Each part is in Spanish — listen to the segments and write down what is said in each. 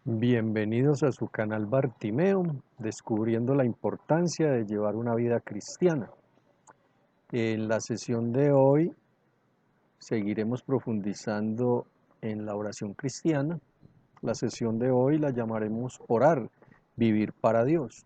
Bienvenidos a su canal Bartimeo, descubriendo la importancia de llevar una vida cristiana. En la sesión de hoy seguiremos profundizando en la oración cristiana. La sesión de hoy la llamaremos Orar, vivir para Dios.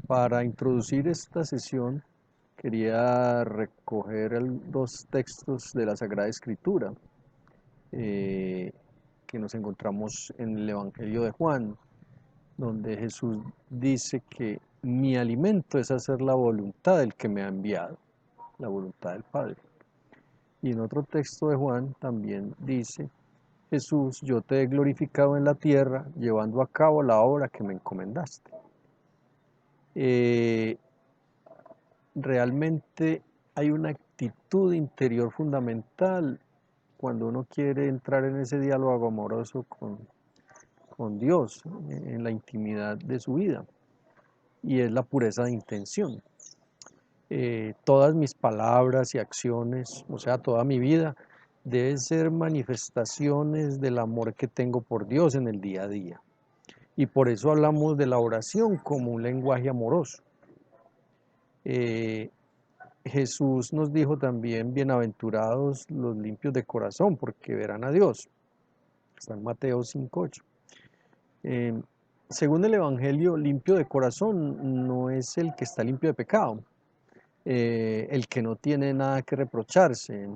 Para introducir esta sesión quería recoger dos textos de la Sagrada Escritura eh, que nos encontramos en el Evangelio de Juan, donde Jesús dice que mi alimento es hacer la voluntad del que me ha enviado, la voluntad del Padre. Y en otro texto de Juan también dice, Jesús, yo te he glorificado en la tierra, llevando a cabo la obra que me encomendaste. Eh, Realmente hay una actitud interior fundamental cuando uno quiere entrar en ese diálogo amoroso con Dios, en la intimidad de su vida, y es la pureza de intención. Todas mis palabras y acciones, o sea, toda mi vida, deben ser manifestaciones del amor que tengo por Dios en el día a día. Y por eso hablamos de la oración como un lenguaje amoroso. Eh, Jesús nos dijo también, bienaventurados los limpios de corazón, porque verán a Dios. Está en Mateo 5:8. Eh, Según el Evangelio, limpio de corazón no es el que está limpio de pecado, el que no tiene nada que reprocharse,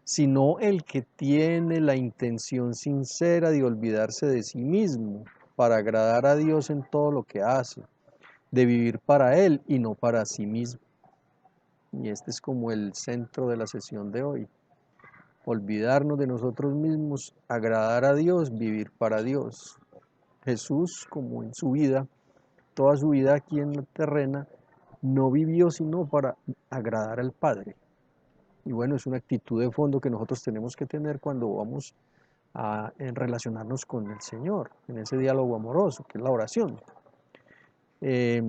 sino el que tiene la intención sincera de olvidarse de sí mismo para agradar a Dios en todo lo que hace, de vivir para Él y no para sí mismo. Y este es como el centro de la sesión de hoy. Olvidarnos de nosotros mismos, agradar a Dios, vivir para Dios. Jesús, como en su vida, toda su vida aquí en la terrena, no vivió sino para agradar al Padre. Y bueno, es una actitud de fondo que nosotros tenemos que tener cuando vamos a relacionarnos con el Señor, en ese diálogo amoroso, que es la oración. Eh,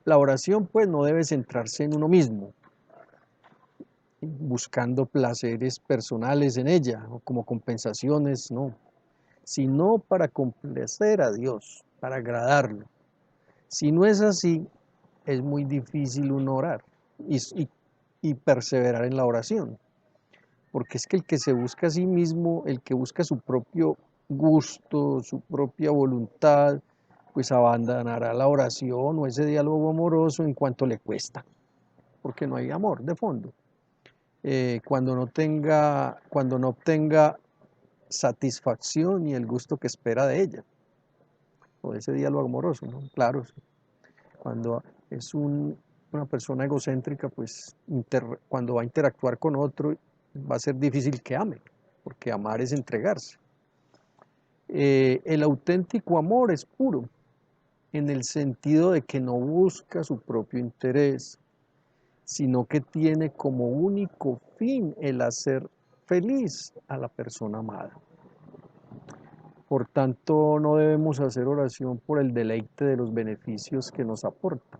la oración pues no debe centrarse en uno mismo, buscando placeres personales en ella o como compensaciones, no, sino para complacer a Dios, para agradarlo. Si no es así, es muy difícil uno orar y perseverar en la oración. Porque es que el que se busca a sí mismo, el que busca su propio gusto, su propia voluntad, pues abandonará la oración o ese diálogo amoroso en cuanto le cuesta, porque no hay amor de fondo. Cuando no obtenga satisfacción y el gusto que espera de ella, o de ese diálogo amoroso, ¿no? Claro, cuando es una persona egocéntrica, pues cuando va a interactuar con otro, va a ser difícil que ame, porque amar es entregarse. El auténtico amor es puro, en el sentido de que no busca su propio interés, sino que tiene como único fin el hacer feliz a la persona amada. Por tanto, no debemos hacer oración por el deleite de los beneficios que nos aporta,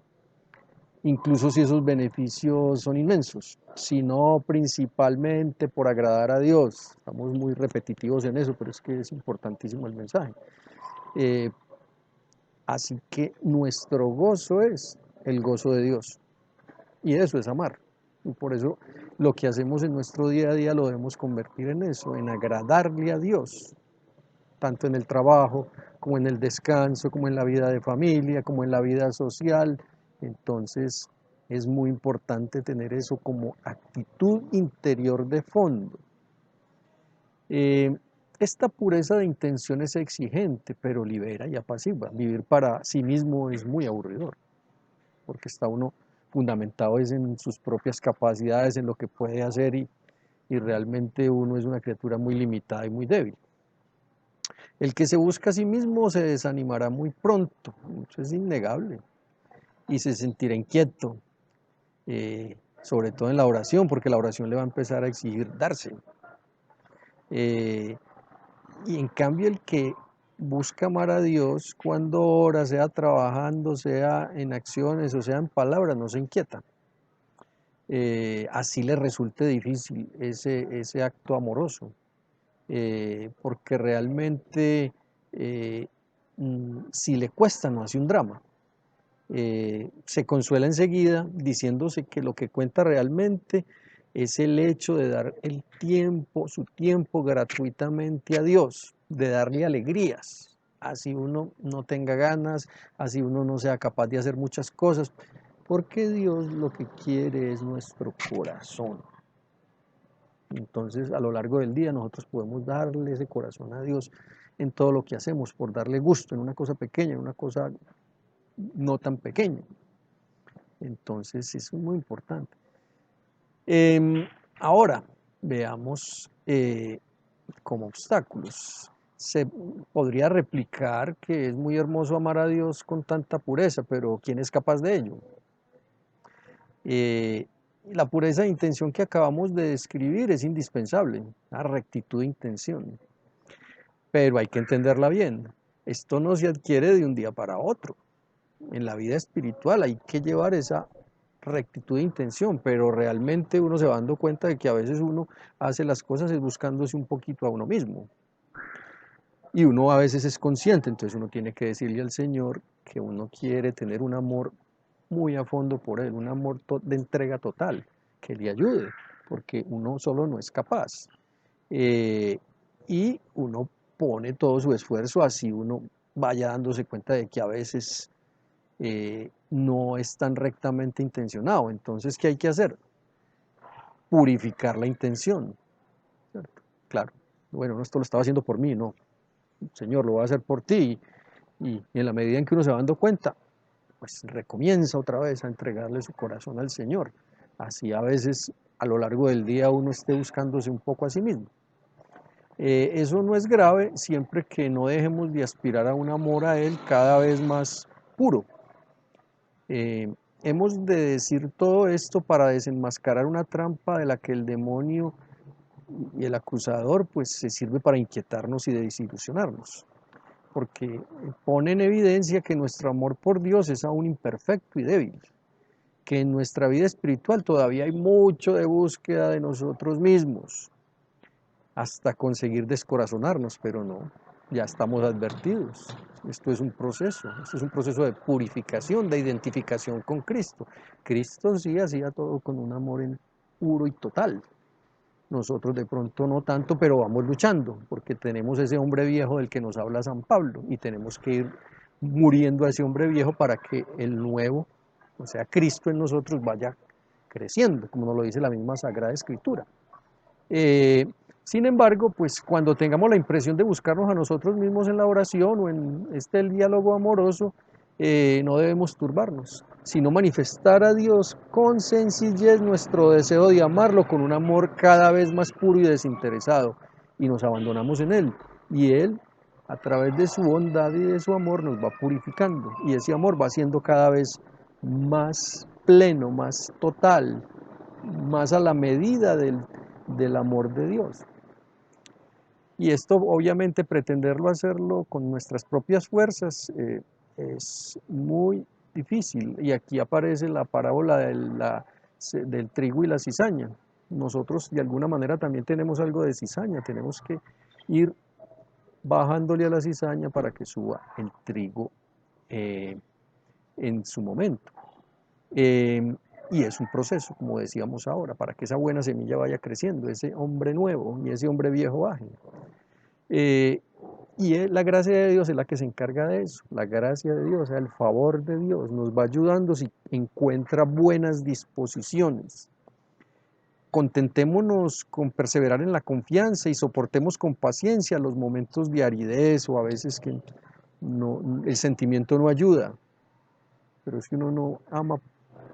incluso si esos beneficios son inmensos, sino principalmente por agradar a Dios. Estamos muy repetitivos en eso, pero es que es importantísimo el mensaje. Eh, Así que nuestro gozo es el gozo de Dios, y eso es amar. Y por eso lo que hacemos en nuestro día a día lo debemos convertir en eso, en agradarle a Dios, tanto en el trabajo, como en el descanso, como en la vida de familia, como en la vida social. Entonces es muy importante tener eso como actitud interior de fondo. Eh, esta pureza de intención es exigente, pero libera y apacigua. Vivir para sí mismo es muy aburridor, porque está uno fundamentado es en sus propias capacidades, en lo que puede hacer y realmente uno es una criatura muy limitada y muy débil. El que se busca a sí mismo se desanimará muy pronto, eso es innegable, y se sentirá inquieto, sobre todo en la oración, porque la oración le va a empezar a exigir darse. Eh, y en cambio el que busca amar a Dios, cuando ora, sea trabajando, sea en acciones o sea en palabras, no se inquieta. Así le resulte difícil ese acto amoroso, porque realmente si le cuesta no hace un drama. Se consuela enseguida diciéndose que lo que cuenta realmente es el hecho de dar el tiempo, su tiempo gratuitamente a Dios, de darle alegrías, así uno no tenga ganas, así uno no sea capaz de hacer muchas cosas, porque Dios lo que quiere es nuestro corazón. Entonces, a lo largo del día nosotros podemos darle ese corazón a Dios en todo lo que hacemos, por darle gusto en una cosa pequeña, en una cosa no tan pequeña. Entonces, eso es muy importante. Ahora, veamos como obstáculos. Se podría replicar que es muy hermoso amar a Dios con tanta pureza, pero ¿quién es capaz de ello? La pureza de intención que acabamos de describir es indispensable, la rectitud de intención, pero hay que entenderla bien. Esto no se adquiere de un día para otro. En la vida espiritual hay que llevar esa rectitud de intención, pero realmente uno se va dando cuenta de que a veces uno hace las cosas buscándose un poquito a uno mismo. Y uno a veces es consciente, entonces uno tiene que decirle al Señor que uno quiere tener un amor muy a fondo por Él, un amor de entrega total, que le ayude, porque uno solo no es capaz. Y uno pone todo su esfuerzo, así uno vaya dándose cuenta de que a veces no es tan rectamente intencionado. Entonces, ¿qué hay que hacer? Purificar la intención, ¿cierto? Claro, bueno, no, esto lo estaba haciendo por mí, no, Señor, lo voy a hacer por ti. Y en la medida en que uno se va dando cuenta, pues recomienza otra vez a entregarle su corazón al Señor. Así a veces a lo largo del día uno esté buscándose un poco a sí mismo. Eso no es grave siempre que no dejemos de aspirar a un amor a Él cada vez más puro. Hemos de decir todo esto para desenmascarar una trampa de la que el demonio y el acusador pues se sirve para inquietarnos y de desilusionarnos, porque pone en evidencia que nuestro amor por Dios es aún imperfecto y débil, que en nuestra vida espiritual todavía hay mucho de búsqueda de nosotros mismos, hasta conseguir descorazonarnos, pero no, ya estamos advertidos. Esto es un proceso de purificación, de identificación con Cristo. Cristo sí hacía todo con un amor puro y total. Nosotros de pronto no tanto, pero vamos luchando, porque tenemos ese hombre viejo del que nos habla San Pablo, y tenemos que ir muriendo a ese hombre viejo para que el nuevo, o sea, Cristo en nosotros vaya creciendo, como nos lo dice la misma Sagrada Escritura. Sin embargo, pues cuando tengamos la impresión de buscarnos a nosotros mismos en la oración o en el diálogo amoroso, no debemos turbarnos, sino manifestar a Dios con sencillez nuestro deseo de amarlo con un amor cada vez más puro y desinteresado, y nos abandonamos en Él, y Él, a través de su bondad y de su amor, nos va purificando, y ese amor va siendo cada vez más pleno, más total, más a la medida del amor de Dios. Y esto obviamente pretenderlo hacerlo con nuestras propias fuerzas es muy difícil. Y aquí aparece la parábola del trigo y la cizaña. Nosotros de alguna manera también tenemos algo de cizaña, tenemos que ir bajándole a la cizaña para que suba el trigo en su momento. Y es un proceso, como decíamos ahora, para que esa buena semilla vaya creciendo, ese hombre nuevo y ese hombre viejo baje. Y la gracia de Dios es la que se encarga de eso. La gracia de Dios, el favor de Dios, nos va ayudando si encuentra buenas disposiciones. Contentémonos con perseverar en la confianza y soportemos con paciencia los momentos de aridez o a veces que el sentimiento no ayuda. Pero si uno no ama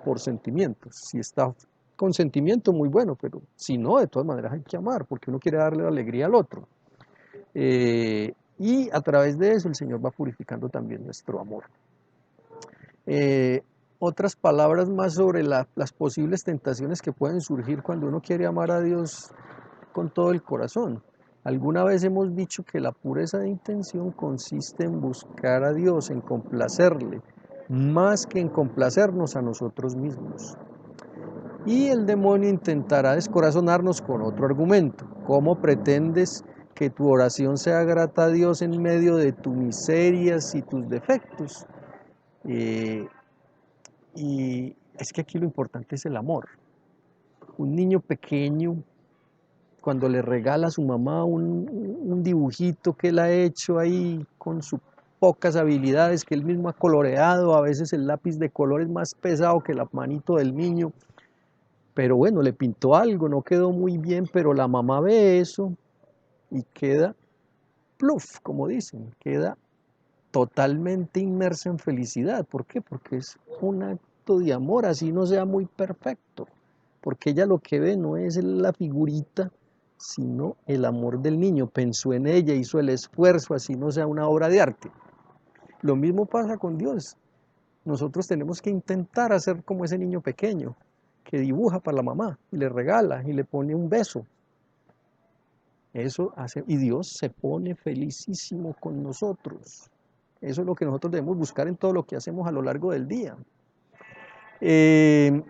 por sentimientos, si está con sentimiento muy bueno, pero si no, de todas maneras hay que amar porque uno quiere darle la alegría al otro. Y a través de eso el Señor va purificando también nuestro amor. Otras palabras más sobre las posibles tentaciones que pueden surgir cuando uno quiere amar a Dios con todo el corazón. Alguna vez hemos dicho que la pureza de intención consiste en buscar a Dios, en complacerle, más que en complacernos a nosotros mismos. Y el demonio intentará descorazonarnos con otro argumento. ¿Cómo pretendes que tu oración sea grata a Dios en medio de tus miserias y tus defectos. Eh, y es que aquí lo importante es el amor. Un niño pequeño, cuando le regala a su mamá un dibujito que él ha hecho ahí con sus pocas habilidades, que él mismo ha coloreado, a veces el lápiz de color es más pesado que la manito del niño, pero bueno, le pintó algo, no quedó muy bien, pero la mamá ve eso y queda pluf, como dicen, queda totalmente inmersa en felicidad. ¿Por qué? Porque es un acto de amor, así no sea muy perfecto, porque ella lo que ve no es la figurita, sino el amor del niño. Pensó en ella, hizo el esfuerzo, así no sea una obra de arte. Lo mismo pasa con Dios. Nosotros tenemos que intentar hacer como ese niño pequeño que dibuja para la mamá y le regala y le pone un beso. Eso hace, y Dios se pone felicísimo con nosotros. Eso es lo que nosotros debemos buscar en todo lo que hacemos a lo largo del día. En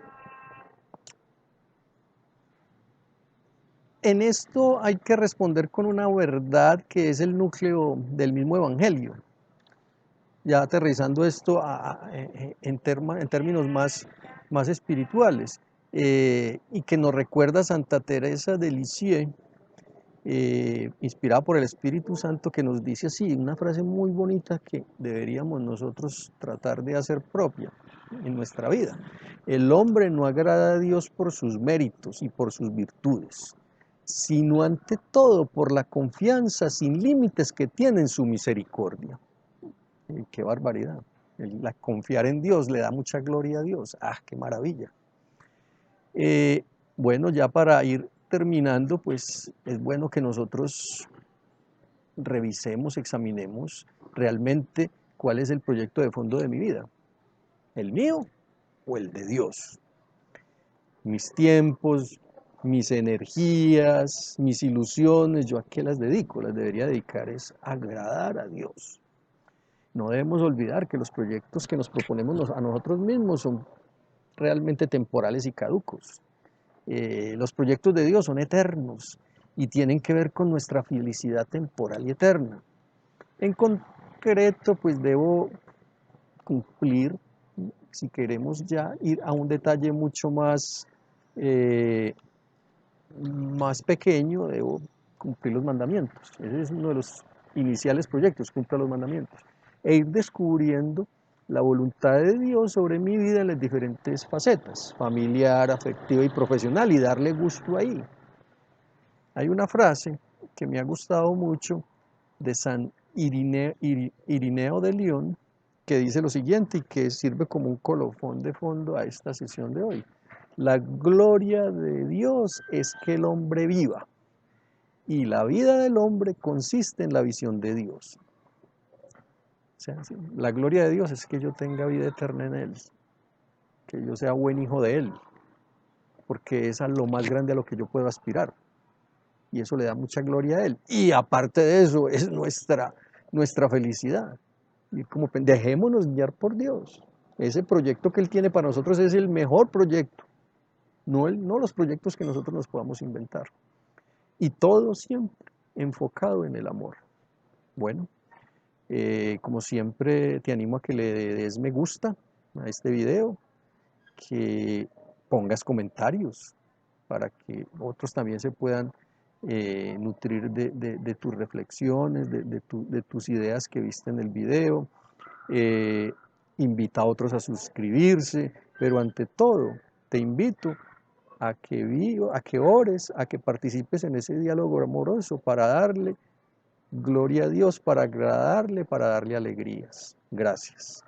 esto hay que responder con una verdad que es el núcleo del mismo Evangelio. Ya aterrizando esto en términos más espirituales, y que nos recuerda Santa Teresa de Lisieux, inspirada por el Espíritu Santo, que nos dice así, una frase muy bonita que deberíamos nosotros tratar de hacer propia en nuestra vida. El hombre no agrada a Dios por sus méritos y por sus virtudes, sino ante todo por la confianza sin límites que tiene en su misericordia. ¡Qué barbaridad! Confiar en Dios le da mucha gloria a Dios. ¡Ah, qué maravilla! Bueno, ya para ir terminando, pues es bueno que nosotros revisemos, examinemos realmente cuál es el proyecto de fondo de mi vida. ¿El mío o el de Dios? Mis tiempos, mis energías, mis ilusiones, ¿yo a qué las dedico? Las debería dedicar es agradar a Dios. No debemos olvidar que los proyectos que nos proponemos a nosotros mismos son realmente temporales y caducos. Los proyectos de Dios son eternos y tienen que ver con nuestra felicidad temporal y eterna. En concreto, pues debo cumplir, si queremos ya ir a un detalle mucho más pequeño, debo cumplir los mandamientos. Ese es uno de los iniciales proyectos, cumplir los mandamientos. E ir descubriendo la voluntad de Dios sobre mi vida en las diferentes facetas, familiar, afectiva y profesional, y darle gusto ahí. Hay una frase que me ha gustado mucho de San Irineo de León, que dice lo siguiente y que sirve como un colofón de fondo a esta sesión de hoy. La gloria de Dios es que el hombre viva, y la vida del hombre consiste en la visión de Dios. O sea, la gloria de Dios es que yo tenga vida eterna en Él, que yo sea buen hijo de Él, porque es a lo más grande a lo que yo puedo aspirar. Y eso le da mucha gloria a Él. Y aparte de eso, es nuestra felicidad. Y como dejémonos guiar por Dios. Ese proyecto que Él tiene para nosotros es el mejor proyecto, no los proyectos que nosotros nos podamos inventar. Y todo siempre enfocado en el amor. Bueno, como siempre te animo a que le des me gusta a este video, que pongas comentarios para que otros también se puedan nutrir de tus reflexiones, de tus ideas que viste en el video. Invita a otros a suscribirse, pero ante todo te invito a que ores, a que participes en ese diálogo amoroso para darle gloria a Dios, para agradarle, para darle alegrías. Gracias.